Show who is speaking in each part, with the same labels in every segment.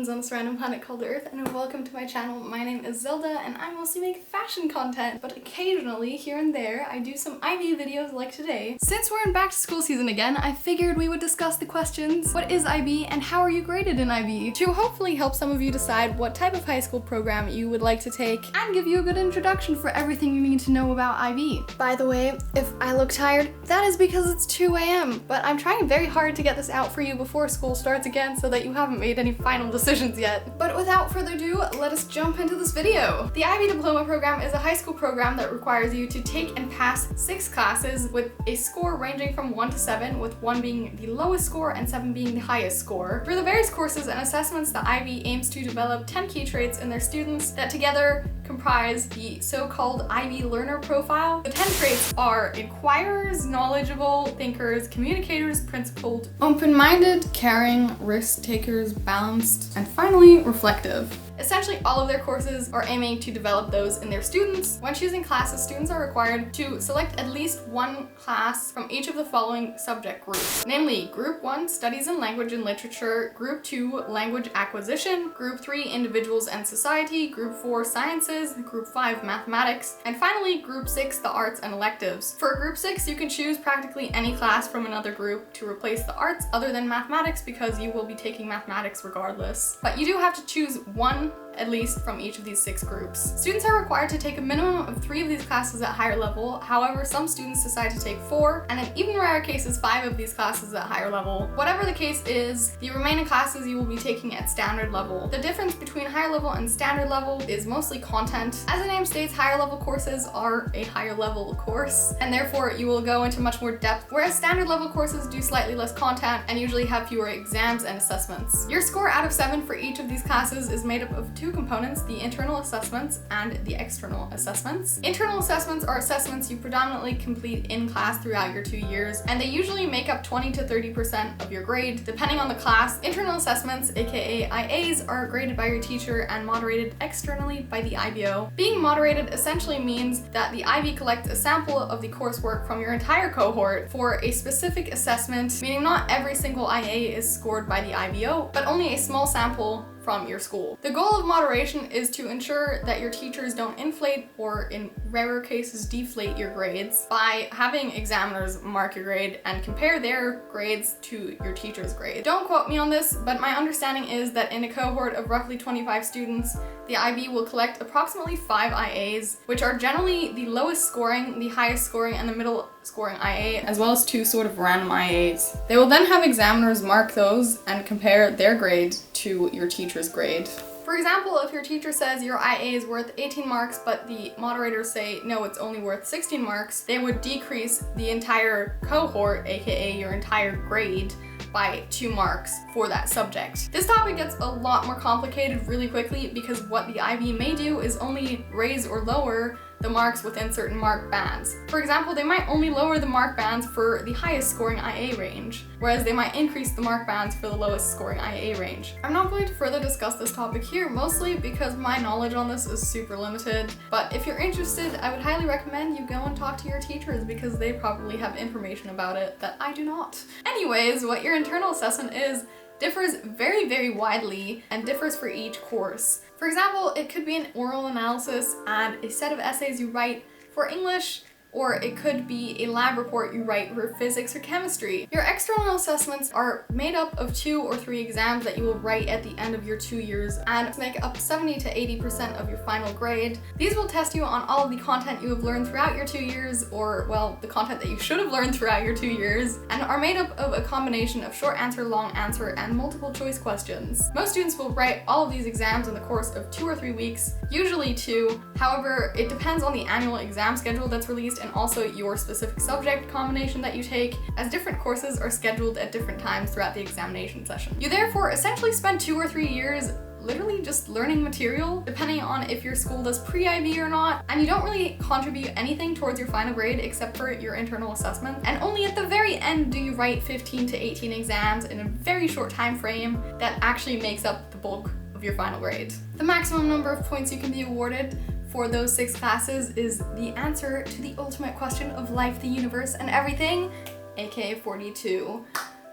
Speaker 1: humans on this random planet called Earth, and welcome to my channel. My name is Zelda, and I mostly make fashion content, but occasionally, here and there, I do some IB videos like today. Since we're in back to school season again, I figured we would discuss the questions, what is IB and how are you graded in IB? To hopefully help some of you decide what type of high school program you would like to take, and give you a good introduction for everything you need to know about IB. By the way, if I look tired, that is because it's 2 a.m., but I'm trying very hard to get this out for you before school starts again so that you haven't made any final decisions yet. But without further ado, let us jump into this video. The Ib Diploma Program is a high school program that requires you to take and pass 6 classes with a score ranging from 1 to 7, with 1 being the lowest score and 7 being the highest score. For the various courses and assessments, the IB aims to develop 10 key traits in their students that together comprise the so-called IB learner profile. The 10 traits are inquirers, knowledgeable, thinkers, communicators, principled, open-minded, caring, risk-takers, balanced, and finally, reflective. Essentially, all of their courses are aiming to develop those in their students. When choosing classes, students are required to select at least 1 class from each of the following subject groups, namely Group 1, Studies in Language and Literature, Group 2, Language Acquisition, Group 3, Individuals and Society, Group 4, Sciences, Group 5, Mathematics, and finally Group 6, the Arts and Electives. For Group 6, you can choose practically any class from another group to replace the arts other than mathematics because you will be taking mathematics regardless. But you do have to choose 1 at least from each of these 6 groups. Students are required to take a minimum of 3 of these classes at higher level. However, some students decide to take 4, and in even rarer cases, 5 of these classes at higher level. Whatever the case is, the remaining classes you will be taking at standard level. The difference between higher level and standard level is mostly content. As the name states, higher level courses are a higher level course, and therefore you will go into much more depth, whereas standard level courses do slightly less content and usually have fewer exams and assessments. Your score out of 7 for each of these classes is made up of 2 components, the internal assessments and the external assessments. Internal assessments are assessments you predominantly complete in class throughout your 2 years, and they usually make up 20 to 30% of your grade, depending on the class. Internal assessments, aka IAs, are graded by your teacher and moderated externally by the IBO. Being moderated essentially means that the IB collects a sample of the coursework from your entire cohort for a specific assessment, meaning not every single IA is scored by the IBO, but only a small sample from your school. The goal of moderation is to ensure that your teachers don't inflate, or in rarer cases deflate, your grades by having examiners mark your grade and compare their grades to your teacher's grade. Don't quote me on this, but my understanding is that in a cohort of roughly 25 students, the IB will collect approximately 5 IAs, which are generally the lowest scoring, the highest scoring, and the middle scoring IA, as well as 2 sort of random IAs. They will then have examiners mark those and compare their grade to your teacher's grade. For example, if your teacher says your IA is worth 18 marks, but the moderators say, no, it's only worth 16 marks, they would decrease the entire cohort, aka your entire grade, by 2 marks for that subject. This topic gets a lot more complicated really quickly because what the IB may do is only raise or lower the marks within certain mark bands. For example, they might only lower the mark bands for the highest scoring IA range, whereas they might increase the mark bands for the lowest scoring IA range. I'm not going to further discuss this topic here, mostly because my knowledge on this is super limited, but if you're interested, I would highly recommend you go and talk to your teachers because they probably have information about it that I do not. Anyways, what your internal assessment is differs very, very widely and differs for each course. For example, it could be an oral analysis and a set of essays you write for English, or it could be a lab report you write for physics or chemistry. Your external assessments are made up of 2 or 3 exams that you will write at the end of your 2 years and make up 70 to 80% of your final grade. These will test you on all of the content you have learned throughout your 2 years, or, well, the content that you should have learned throughout your 2 years, and are made up of a combination of short answer, long answer, and multiple choice questions. Most students will write all of these exams in the course of 2 or 3 weeks, usually 2. However, it depends on the annual exam schedule that's released and also your specific subject combination that you take, as different courses are scheduled at different times throughout the examination session. You therefore essentially spend 2 or 3 years literally just learning material, depending on if your school does pre-IB or not, and you don't really contribute anything towards your final grade except for your internal assessment. And only at the very end do you write 15 to 18 exams in a very short time frame that actually makes up the bulk of your final grade. The maximum number of points you can be awarded for those 6 classes is the answer to the ultimate question of life, the universe, and everything, aka 42.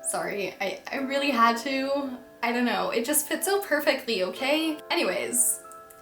Speaker 1: Sorry, I really had to. I don't know, it just fits so perfectly, okay? Anyways,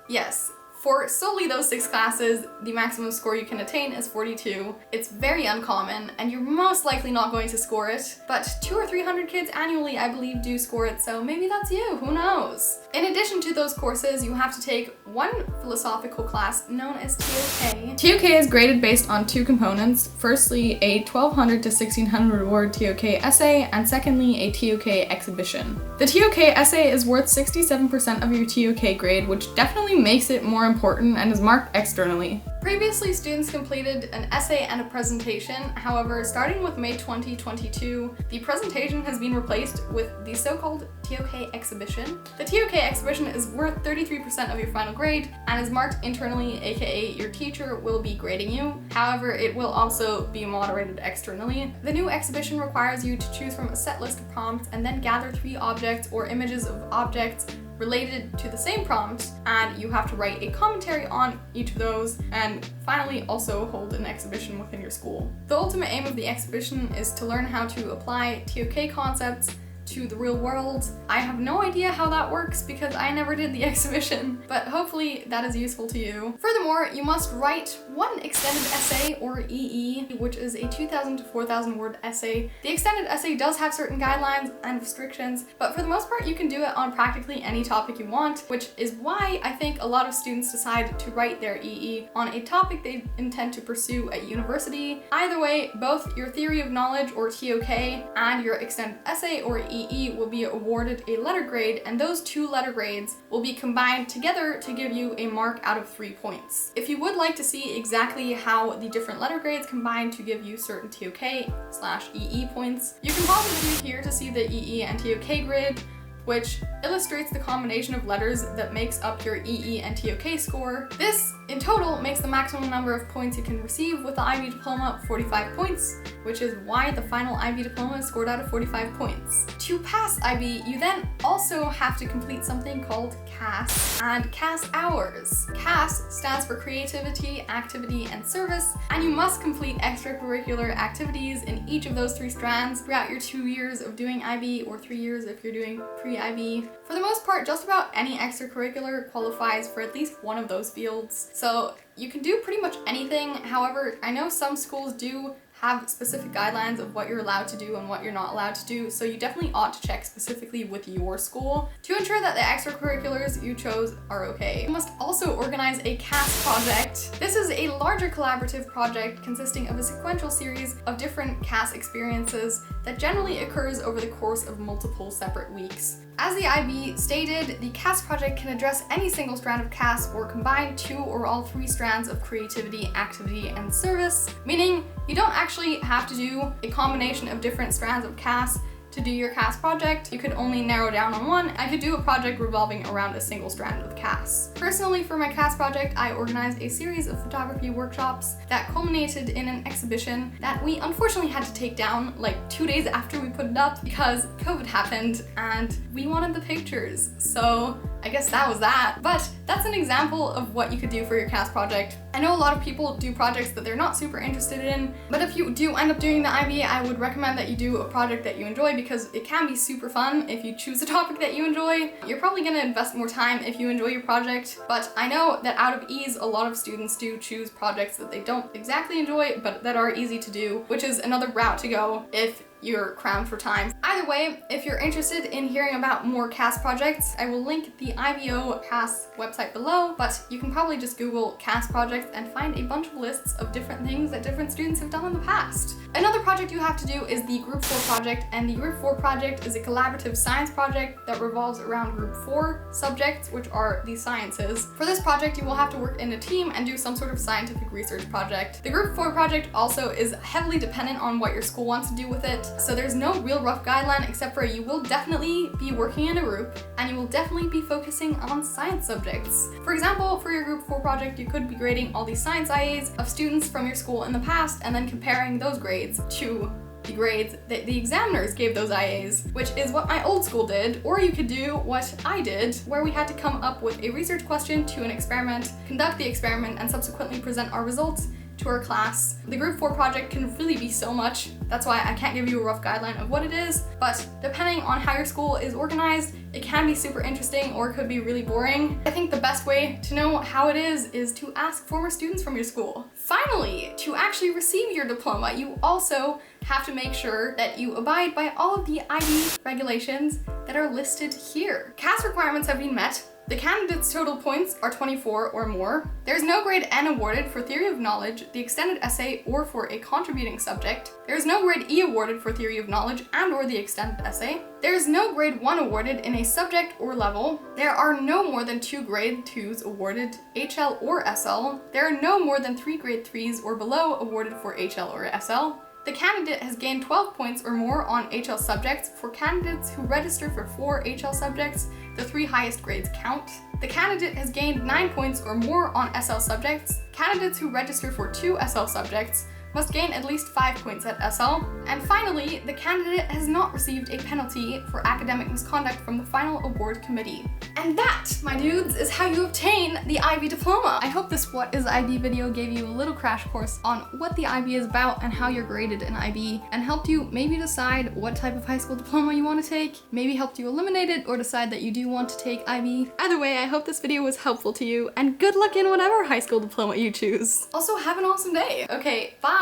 Speaker 1: yes. For solely those 6 classes, the maximum score you can attain is 42. It's very uncommon, and you're most likely not going to score it, but 200 or 300 kids annually, I believe, do score it, so maybe that's you, who knows? In addition to those courses, you have to take one philosophical class known as TOK. TOK is graded based on 2 components. Firstly, a 1200 to 1600 word TOK essay, and secondly, a TOK exhibition. The TOK essay is worth 67% of your TOK grade, which definitely makes it more important and is marked externally. Previously, students completed an essay and a presentation. However, starting with May 2022, the presentation has been replaced with the so-called TOK exhibition. The TOK exhibition is worth 33% of your final grade and is marked internally, aka your teacher will be grading you. However, it will also be moderated externally. The new exhibition requires you to choose from a set list of prompts and then gather 3 objects or images of objects related to the same prompt, and you have to write a commentary on each of those, and finally also hold an exhibition within your school. The ultimate aim of the exhibition is to learn how to apply TOK concepts to the real world. I have no idea how that works because I never did the exhibition, but hopefully that is useful to you. Furthermore, you must write one extended essay, or EE, which is a 2,000 to 4,000 word essay. The extended essay does have certain guidelines and restrictions, but for the most part you can do it on practically any topic you want, which is why I think a lot of students decide to write their EE on a topic they intend to pursue at university. Either way, both your theory of knowledge, or TOK, and your extended essay, or EE, will be awarded a letter grade, and those 2 letter grades will be combined together to give you a mark out of 3 points. If you would like to see exactly how the different letter grades combine to give you certain TOK/EE points, you can pause the video here to see the EE and TOK grid, which illustrates the combination of letters that makes up your EE and TOK score. This, in total, makes the maximum number of points you can receive with the Ib Diploma 45 points, which is why the final Ib Diploma is scored out of 45 points. To pass IB, you then also have to complete something called CAS and CAS hours. CAS stands for Creativity, Activity, and Service, and you must complete extracurricular activities in each of those 3 strands throughout your 2 years of doing IB, or 3 years if you're doing pre-IB. For the most part, just about any extracurricular qualifies for at least one of those fields. So you can do pretty much anything. However, I know some schools do have specific guidelines of what you're allowed to do and what you're not allowed to do, so you definitely ought to check specifically with your school to ensure that the extracurriculars you chose are okay. You must also organize a CAS project. This is a larger collaborative project consisting of a sequential series of different CAS experiences that generally occurs over the course of multiple separate weeks. As the IB stated, the CAS project can address any single strand of CAS or combine 2 or all 3 strands of creativity, activity, and service, meaning you don't actually have to do a combination of different strands of CAS to do your CAS project. You could only narrow down on one. I could do a project revolving around a single strand of CAS. Personally, for my CAS project, I organized a series of photography workshops that culminated in an exhibition that we unfortunately had to take down like 2 days after we put it up because COVID happened and we wanted the pictures. So I guess that was that. But that's an example of what you could do for your CAS project. I know a lot of people do projects that they're not super interested in, but if you do end up doing the IB, I would recommend that you do a project that you enjoy because it can be super fun if you choose a topic that you enjoy. You're probably gonna invest more time if you enjoy your project, but I know that out of ease, a lot of students do choose projects that they don't exactly enjoy, but that are easy to do, which is another route to go if you're crammed for time. Either way, if you're interested in hearing about more CAS projects, I will link the IBO CAS website below, but you can probably just Google CAS projects and find a bunch of lists of different things that different students have done in the past. Another project you have to do is the Group 4 project, and the Group 4 project is a collaborative science project that revolves around Group 4 subjects, which are the sciences. For this project, you will have to work in a team and do some sort of scientific research project. The Group 4 project also is heavily dependent on what your school wants to do with it, so there's no real rough guideline except for you will definitely be working in a group and you will definitely be focusing on science subjects. For example, for your Group 4 project, you could be grading all the science IAs of students from your school in the past and then comparing those grades to the grades that the examiners gave those IAs, which is what my old school did. Or you could do what I did, where we had to come up with a research question to an experiment, conduct the experiment, and subsequently present our results to our class. The Group 4 project can really be so much. That's why I can't give you a rough guideline of what it is, but depending on how your school is organized, It can be super interesting or it could be really boring. I think the best way to know how it is to ask former students from your school. Finally, to actually receive your diploma, you also have to make sure that you abide by all of the IB regulations that are listed here. CAS requirements have been met. The candidate's total points are 24 or more. There's no grade N awarded for theory of knowledge, the extended essay, or for a contributing subject. There's no grade E awarded for theory of knowledge and or the extended essay. There's no grade 1 awarded in a subject or level. There are no more than 2 grade 2s awarded, HL or SL. There are no more than 3 grade 3s or below awarded for HL or SL. The candidate has gained 12 points or more on HL subjects for candidates who register for 4 HL subjects. The 3 highest grades count. The candidate has gained 9 points or more on SL subjects. Candidates who register for 2 SL subjects must gain at least 5 points at SL. And finally, the candidate has not received a penalty for academic misconduct from the final award committee. And that, my dudes, is how you obtain the IB diploma. I hope this What is IB video gave you a little crash course on what the IB is about and how you're graded in IB, and helped you maybe decide what type of high school diploma you want to take, maybe helped you eliminate it or decide that you do want to take IB. Either way, I hope this video was helpful to you, and good luck in whatever high school diploma you choose. Also, have an awesome day. Okay, bye!